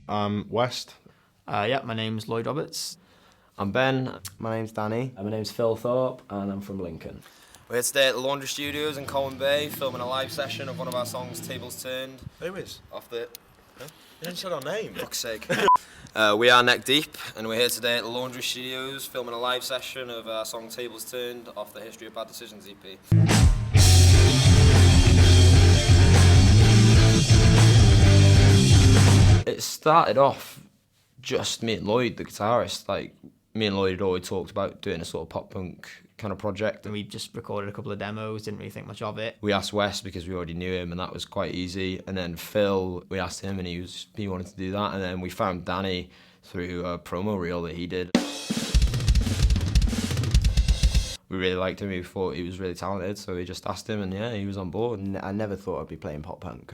I'm West. Yeah, my name's Lloyd Roberts. I'm Ben. My name's Danny. My name's Phil Thorpe, and I'm from Lincoln. We're here today at the Laundry Studios in Colwyn Bay, filming a live session of one of our songs, Tables Turned. Who is? Off the... You didn't say our name. Fuck's sake. We are Neck Deep, and we're here today at the Laundry Studios, filming a live session of our song, Tables Turned, off the History of Bad Decisions EP. It started off just me and Lloyd, the guitarist. Like, me and Lloyd had always talked about doing a sort of pop punk kind of project. And we just recorded a couple of demos, didn't really think much of it. We asked Wes because we already knew him, and that was quite easy. And then Phil, we asked him, and he wanted to do that. And then we found Danny through a promo reel that he did. We really liked him. We thought he was really talented, so we just asked him, and yeah, he was on board. I never thought I'd be playing pop punk.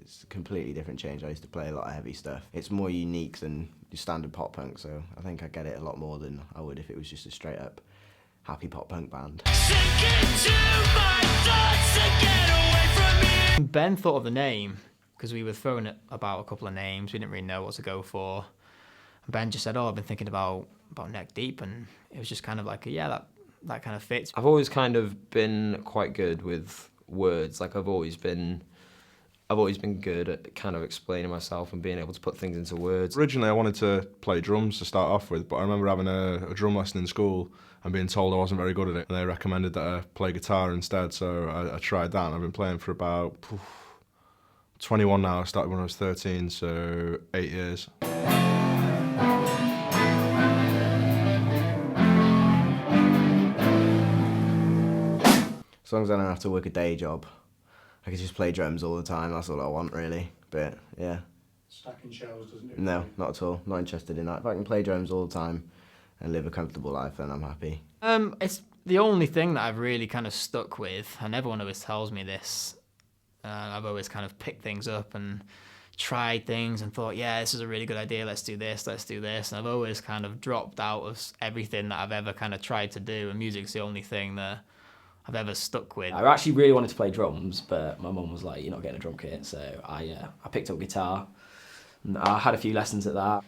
It's a completely different change. I used to play a lot of heavy stuff. It's more unique than your standard pop punk, so I think I get it a lot more than I would if it was just a straight up happy pop punk band. Ben thought of the name because we were throwing about a couple of names. We didn't really know what to go for. And Ben just said, "Oh, I've been thinking about Neck Deep," and it was just kind of like, yeah, that kind of fits. I've always kind of been quite good with words. Like I've always been good at kind of explaining myself and being able to put things into words. Originally, I wanted to play drums to start off with, but I remember having a drum lesson in school and being told I wasn't very good at it. And they recommended that I play guitar instead, so I tried that, and I've been playing for about 21 now. I started when I was 13, so 8 years. As long as I don't have to work a day job, I could just play drums all the time. That's all I want, really. But yeah. Stacking shelves doesn't do it. No, not at all. Not interested in that. If I can play drums all the time and live a comfortable life, then I'm happy. It's the only thing that I've really kind of stuck with, and everyone always tells me this. I've always kind of picked things up and tried things and thought, yeah, this is a really good idea, let's do this. And I've always kind of dropped out of everything that I've ever kind of tried to do, and music's the only thing that I've ever stuck with. I actually really wanted to play drums, but my mum was like, "You're not getting a drum kit," so I picked up guitar. And I had a few lessons at that.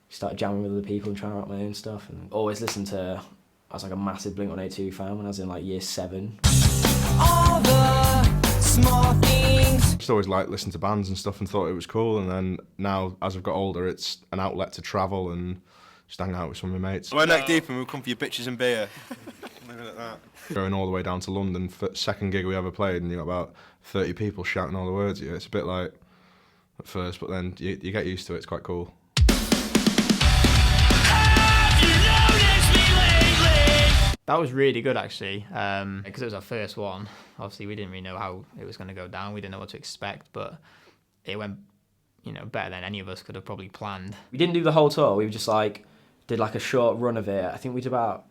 Started jamming with other people and trying to write my own stuff, and always listened to. I was like a massive Blink-182 fan when I was in like year 7. All the small things. I just always liked listening to bands and stuff and thought it was cool, and then now, as I've got older, it's an outlet to travel and just hang out with some of my mates. We're Neck Deep and we'll come for your bitches and beer. Leave it at that. Going all the way down to London for second gig we ever played, and you got about 30 people shouting all the words at you. It's a bit like at first, but then you get used to it. It's quite cool. That was really good, actually, because it was our first one. Obviously, we didn't really know how it was going to go down. We didn't know what to expect, but it went, better than any of us could have probably planned. We didn't do the whole tour. We just did like a short run of it. I think we did about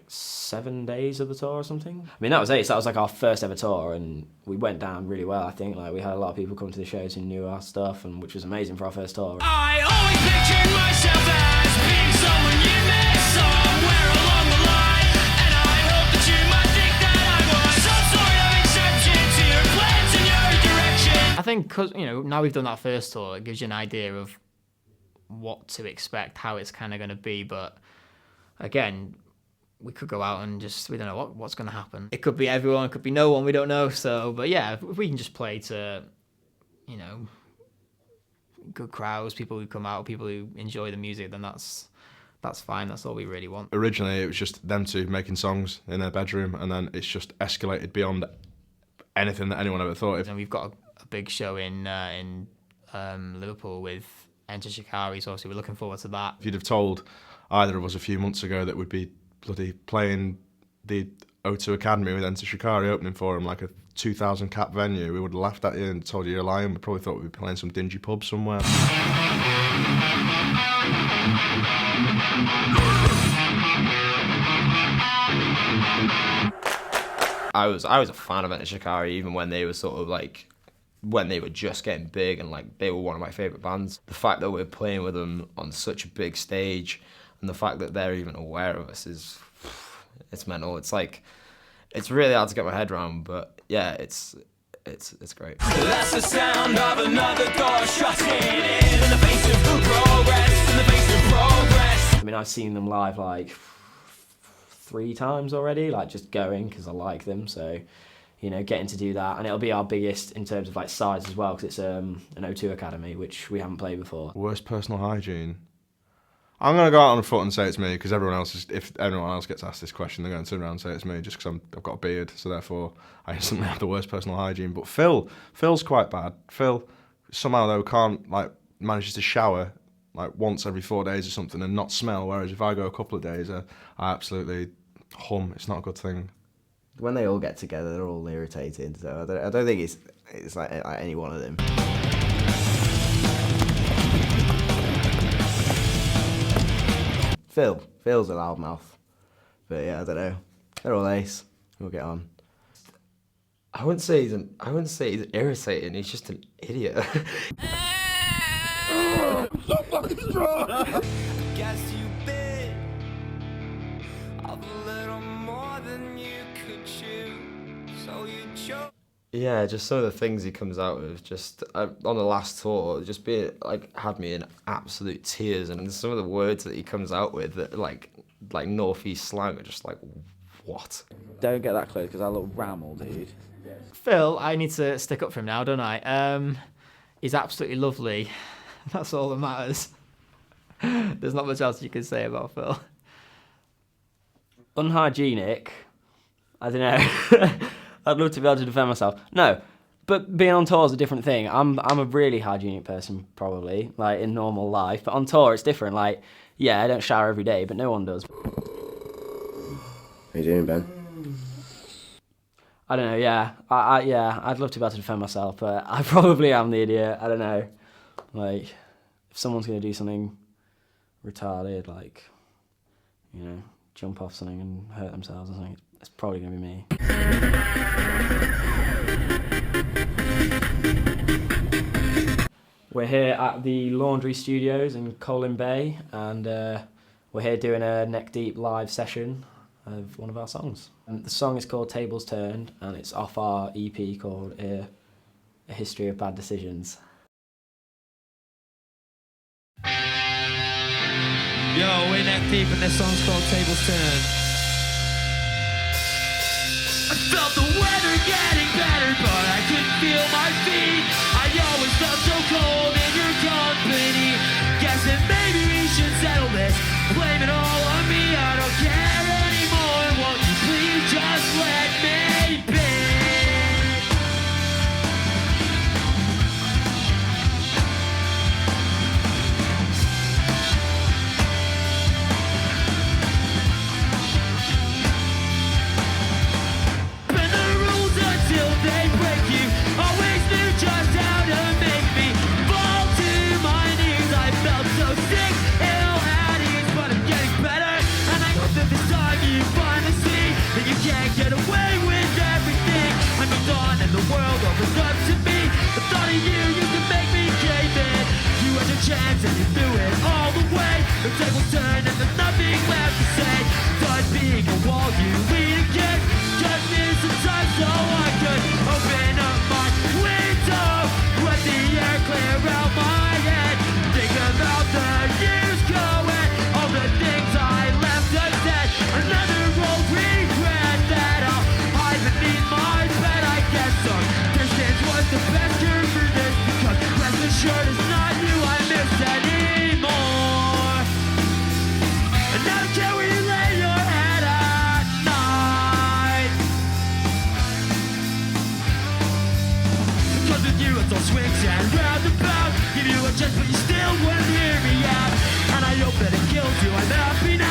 7 days of the tour or something. I mean, that was it. So that was like our first ever tour, and we went down really well. I think we had a lot of people come to the shows who knew our stuff, and which was amazing for our first tour. I always pictured myself as being someone you met somewhere along the line, and I hope that you might think that I was some sort of exception to your plans and your direction. I think because, now we've done that first tour, it gives you an idea of what to expect, how it's kind of going to be, but again, we could go out and we don't know what's going to happen. It could be everyone, it could be no one, we don't know. So, but yeah, if we can just play to, good crowds, people who come out, people who enjoy the music, then that's fine. That's all we really want. Originally, it was just them two making songs in their bedroom, and then it's just escalated beyond anything that anyone ever thought. And we've got a big show in Liverpool with Enter Shikari, so obviously we're looking forward to that. If you'd have told either of us a few months ago that we'd be bloody playing the O2 Academy with Enter Shikari opening for him, like a 2,000 cap venue, we would have laughed at you and told you you're lying. We probably thought we'd be playing some dingy pub somewhere. I was a fan of Enter Shikari even when they were when they were just getting big, and they were one of my favourite bands. The fact that we're playing with them on such a big stage, and the fact that they're even aware of us it's mental. It's really hard to get my head around, but yeah, it's great. That's the sound of another door shutting in the face of I've seen them live like 3 times already, like just going because I like them. So, you know, getting to do that, and it'll be our biggest in terms of like size as well, because it's an O2 academy, which we haven't played before. Worst personal hygiene. I'm going to go out on a foot and say it's me, because everyone else is, if everyone else gets asked this question, they're going to turn around and say it's me, just because I've got a beard, so therefore I instantly have the worst personal hygiene. But Phil's quite bad. Phil somehow though can't, like, manages to shower like once every 4 days or something and not smell, whereas if I go a couple of days, I absolutely hum. It's not a good thing. When they all get together, they're all irritated. So I don't think it's like any one of them. Phil's a loudmouth, but yeah, I don't know. They're all ace. We'll get on. I wouldn't say he's irritating. He's just an idiot. Guess you bit of a little more than you could chew, so you chose. Yeah, just some of the things he comes out with, just on the last tour, just had me in absolute tears, and some of the words that he comes out with, that like northeast slang, are just like, what? Don't get that close because I look ramble, dude. Phil, I need to stick up for him now, don't I? He's absolutely lovely. That's all that matters. There's not much else you can say about Phil. Unhygienic? I don't know. I'd love to be able to defend myself. No, but being on tour is a different thing. I'm a really hygienic person, probably, like in normal life. But on tour, it's different. Like, yeah, I don't shower every day, but no one does. How you doing, Ben? I don't know, yeah. I'd love to be able to defend myself, but I probably am the idiot. I don't know. Like, if someone's going to do something retarded, like, you know, jump off something and hurt themselves or something, it's probably going to be me. We're here at the Laundry Studios in Colwyn Bay, and we're here doing a Neck Deep live session of one of our songs. And the song is called Tables Turned, and it's off our EP called A History of Bad Decisions. Yo, we're neck deep and this song's called Tables Turned. I felt the weather getting better, but I couldn't feel my feet. I always felt so cold in your company. Guessing maybe we should settle this. Blame it all on me, I don't care anymore. Won't you please just let me be? Get away with everything. I moved on and the world opened up to me. The thought of you could make me cave in. You had your chance and you threw it all away. The tables turned and there's nothing left to say. Done being a wall you lean against. Just need some time so I could open up my window. Let the air clear out my head. Think about the years going. All the things I left unsaid. Another old regret that I'll hide beneath my bed. I guess some distance was the best cure for this, because rest assured it's not you I miss anymore. And I don't care where you lay your head at night, because with you it's all swings and roundabouts. Give you a chance but you still wouldn't hear me out, and I hope that it kills you. I'm happy now.